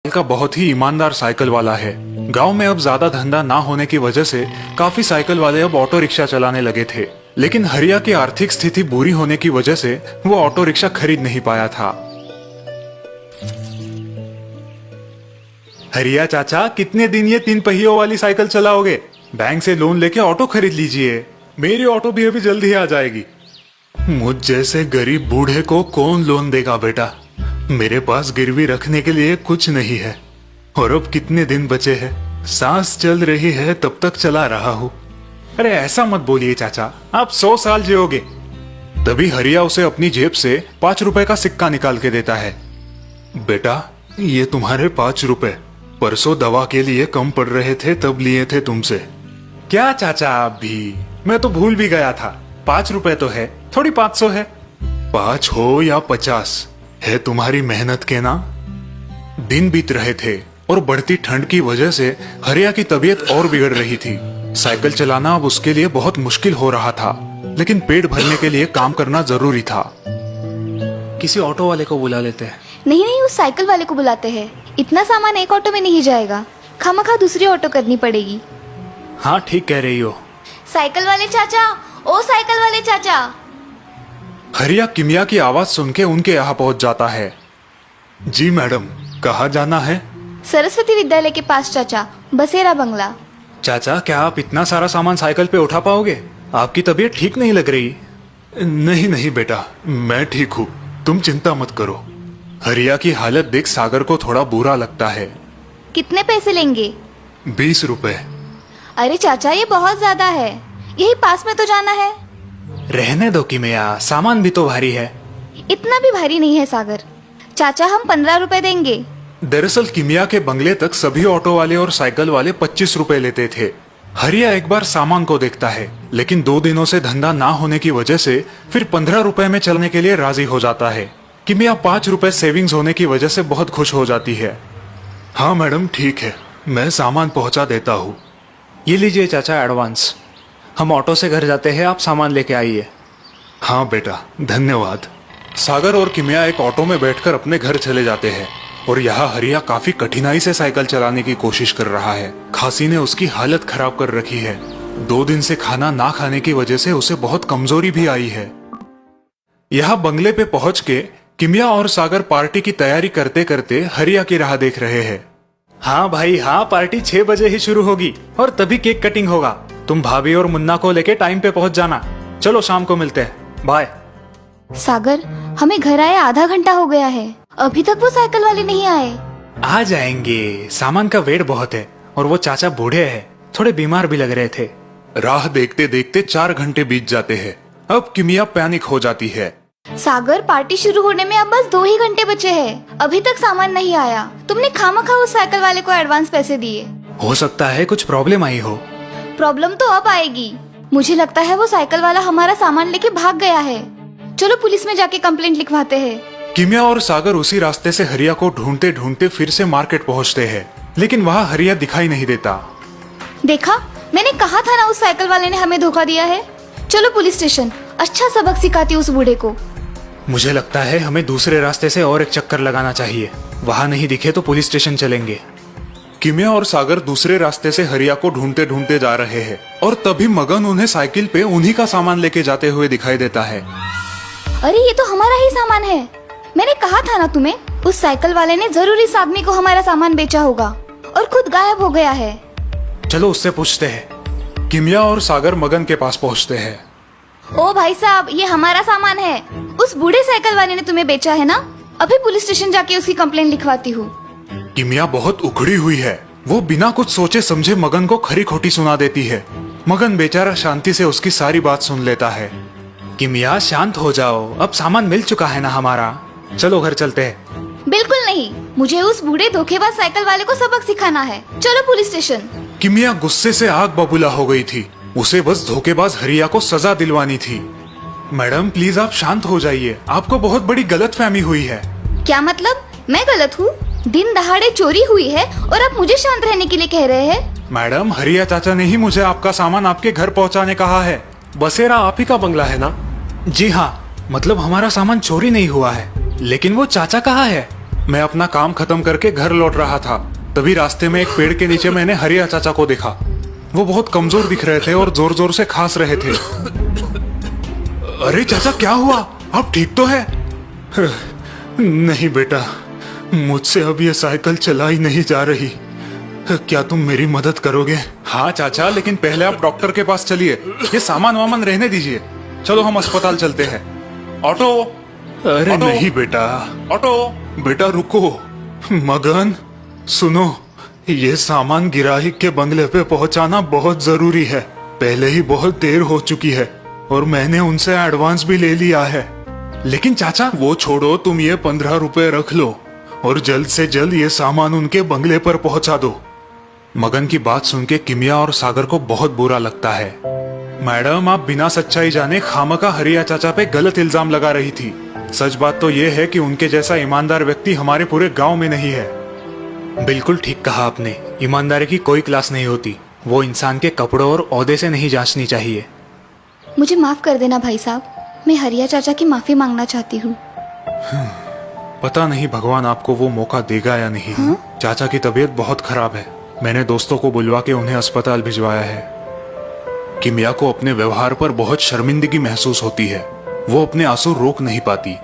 का बहुत ही ईमानदार साइकिल वाला है। गांव में अब ज्यादा धंधा ना होने की वजह से काफी साइकिल वाले अब ऑटो रिक्शा चलाने लगे थे, लेकिन हरिया की आर्थिक स्थिति बुरी होने की वजह से वो ऑटो रिक्शा खरीद नहीं पाया था। हरिया चाचा, कितने दिन ये 3 पहियों वाली साइकिल चलाओगे? बैंक से लोन लेके ऑटो खरीद लीजिए, मेरी ऑटो भी अभी जल्दी ही आ जाएगी। मुझ जैसे गरीब बूढ़े को कौन लोन देगा बेटा? मेरे पास गिरवी रखने के लिए कुछ नहीं है और अब कितने दिन बचे हैं। सांस चल रही है तब तक चला रहा हूँ। अरे ऐसा मत बोलिए चाचा, आप 100 साल जियोगे। तभी हरिया उसे अपनी जेब से 5 रुपए का सिक्का निकाल के देता है। बेटा, ये तुम्हारे 5 रुपए परसों दवा के लिए कम पड़ रहे थे तब लिए थे तुमसे। क्या चाचा, आप भी? मैं तो भूल भी गया था। 5 रुपए तो है, थोड़ी 500 है। 5 हो या 50 है तुम्हारी मेहनत के ना। दिन बीत रहे थे और बढ़ती ठंड की वजह से हरिया की तबीयत और बिगड़ रही थी। साइकिल चलाना अब उसके लिए बहुत मुश्किल हो रहा था, लेकिन पेट भरने के लिए काम करना जरूरी था। किसी ऑटो वाले को बुला लेते हैं। नहीं नहीं, उस साइकिल वाले को बुलाते हैं। इतना सामान एक ऑटो में नहीं जाएगा, खामखा दूसरी ऑटो करनी पड़ेगी। हाँ ठीक कह रही हो। साइकिल वाले चाचा, ओ साइकिल वाले चाचा। हरिया किमिया की आवाज सुन के उनके यहाँ पहुंच जाता है। जी मैडम, कहाँ जाना है? सरस्वती विद्यालय के पास चाचा, बसेरा बंगला। चाचा, क्या आप इतना सारा सामान साइकिल पे उठा पाओगे? आपकी तबीयत ठीक नहीं लग रही। नहीं नहीं बेटा, मैं ठीक हूँ, तुम चिंता मत करो। हरिया की हालत देख सागर को थोड़ा बुरा लगता है। कितने पैसे लेंगे? 20 रुपए। अरे चाचा, ये बहुत ज्यादा है, यही पास में तो जाना है। रहने दो किमिया, सामान भी तो भारी है। इतना भी भारी नहीं है सागर। चाचा, हम 15 रुपए देंगे। दरअसल किमिया के बंगले तक सभी ऑटो वाले और साइकिल वाले 25 रुपए लेते थे। हरिया एक बार सामान को देखता है, लेकिन 2 दिनों से धंधा ना होने की वजह से फिर 15 रुपए में चलने के लिए राजी हो जाता है। किमिया 5 रुपए सेविंग्स होने की वजह से बहुत खुश हो जाती है। हाँ मैडम, ठीक है, मैं सामान पहुंचा देता हूँ। ये लीजिए चाचा एडवांस। हम ऑटो से घर जाते हैं, आप सामान लेके आइए। हाँ बेटा, धन्यवाद। सागर और किमिया एक ऑटो में बैठकर अपने घर चले जाते हैं और यहाँ हरिया काफी कठिनाई से साइकिल चलाने की कोशिश कर रहा है। खांसी ने उसकी हालत खराब कर रखी है। 2 दिन से खाना ना खाने की वजह से उसे बहुत कमजोरी भी आई है। यहाँ बंगले पे पहुंच के किमिया और सागर पार्टी की तैयारी करते करते हरिया की राह देख रहे हैं। हाँ भाई हाँ, पार्टी 6 बजे ही शुरू होगी और तभी केक कटिंग होगा। तुम भाभी और मुन्ना को लेके टाइम पे पहुंच जाना। चलो शाम को मिलते हैं, बाय। सागर, हमें घर आए आधा घंटा हो गया है, अभी तक वो साइकिल वाले नहीं आए। आ जाएंगे, सामान का वेट बहुत है और वो चाचा बूढ़े हैं, थोड़े बीमार भी लग रहे थे। राह देखते देखते 4 घंटे बीत जाते हैं। अब किमिया पैनिक हो जाती है। सागर, पार्टी शुरू होने में अब बस 2 ही घंटे बचे हैं, अभी तक सामान नहीं आया। तुमने खामखा उस साइकिल वाले को एडवांस पैसे दिए। हो सकता है कुछ प्रॉब्लम आई हो। प्रॉब्लम तो अब आएगी। मुझे लगता है वो साइकिल वाला हमारा सामान लेके भाग गया है। चलो पुलिस में जाके कंप्लेंट लिखवाते हैं। किमिया और सागर उसी रास्ते से हरिया को ढूंढते ढूंढते फिर से मार्केट पहुंचते हैं, लेकिन वहाँ हरिया दिखाई नहीं देता। देखा, मैंने कहा था ना, उस साइकिल वाले ने हमें धोखा दिया है। चलो पुलिस स्टेशन, अच्छा सबक सिखाती उस बूढ़े को। मुझे लगता है हमें दूसरे रास्ते से और एक चक्कर लगाना चाहिए। वहाँ नहीं दिखे तो पुलिस स्टेशन चलेंगे। किमिया और सागर दूसरे रास्ते से हरिया को ढूंढते ढूंढते जा रहे हैं और तभी मगन उन्हें साइकिल पे उन्हीं का सामान लेके जाते हुए दिखाई देता है। अरे ये तो हमारा ही सामान है। मैंने कहा था ना तुम्हें, उस साइकिल वाले ने जरूर इस आदमी को हमारा सामान बेचा होगा और खुद गायब हो गया है। चलो उससे पूछते हैं। किमिया और सागर मगन के पास पहुंचते हैं। ओ भाई साहब, ये हमारा सामान है, उस बूढ़े साइकिल वाले ने तुम्हें बेचा है ना। अभी पुलिस स्टेशन जाके उसकी कंप्लेंट लिखवाती हूँ। किमिया बहुत उखड़ी हुई है। वो बिना कुछ सोचे समझे मगन को खरी खोटी सुना देती है। मगन बेचारा शांति से उसकी सारी बात सुन लेता है। किमिया शांत हो जाओ, अब सामान मिल चुका है ना हमारा। चलो घर चलते हैं। बिल्कुल नहीं, मुझे उस बूढ़े धोखेबाज साइकिल वाले को सबक सिखाना है। चलो पुलिस स्टेशन। किमिया गुस्से से आग बबूला हो गई थी। उसे बस धोखेबाज हरिया को सजा दिलवानी थी। मैडम प्लीज आप शांत हो जाइए, आपको बहुत बड़ी गलतफहमी हुई है। क्या मतलब? मैं गलत हूँ? दिन दहाड़े चोरी हुई है और आप मुझे शांत रहने के लिए कह रहे हैं? मैडम, हरिया चाचा ने ही मुझे आपका सामान आपके घर पहुंचाने कहा है। बसेरा आप ही का बंगला है ना? जी हाँ, मतलब हमारा सामान चोरी नहीं हुआ है, लेकिन वो चाचा कहाँ है? मैं अपना काम खत्म करके घर लौट रहा था, तभी रास्ते में एक पेड़ के नीचे मैंने हरिया चाचा को देखा। वो बहुत कमजोर दिख रहे थे और जोर जोर से खांस रहे थे। अरे चाचा, क्या हुआ? आप ठीक तो है? नहीं बेटा, मुझसे अब ये साइकिल चलाई नहीं जा रही। क्या तुम मेरी मदद करोगे? हाँ चाचा, लेकिन पहले आप डॉक्टर के पास चलिए। ये सामान वामान रहने दीजिए, चलो हम अस्पताल चलते हैं। ऑटो। अरे ऑटो। नहीं बेटा, ऑटो। बेटा रुको। मगन सुनो, ये सामान गिराही के बंगले पे पहुंचाना बहुत जरूरी है। पहले ही बहुत देर हो चुकी है और मैंने उनसे एडवांस भी ले लिया है। लेकिन चाचा, वो छोड़ो, तुम ये 15 रुपए रख लो और जल्द से जल्द ये सामान उनके बंगले पर पहुंचा दो। मगन की बात सुन के किमिया और सागर को बहुत बुरा लगता है। मैडम, आप बिना सच्चाई जाने खामखा हरिया चाचा पे गलत इल्जाम लगा रही थी। सच बात तो ये है कि उनके जैसा ईमानदार व्यक्ति हमारे पूरे गांव में नहीं है। बिल्कुल ठीक कहा आपने, ईमानदारी की कोई क्लास नहीं होती, वो इंसान के कपड़ों और ओहदे से नहीं जांचनी चाहिए। मुझे माफ कर देना भाई साहब, मैं हरिया चाचा की माफी मांगना चाहती हूँ। पता नहीं भगवान आपको वो मौका देगा या नहीं। चाचा की तबीयत बहुत खराब है, मैंने दोस्तों को बुलवा के उन्हें अस्पताल भिजवाया है। किमिया को अपने व्यवहार पर बहुत शर्मिंदगी महसूस होती है, वो अपने आंसू रोक नहीं पाती।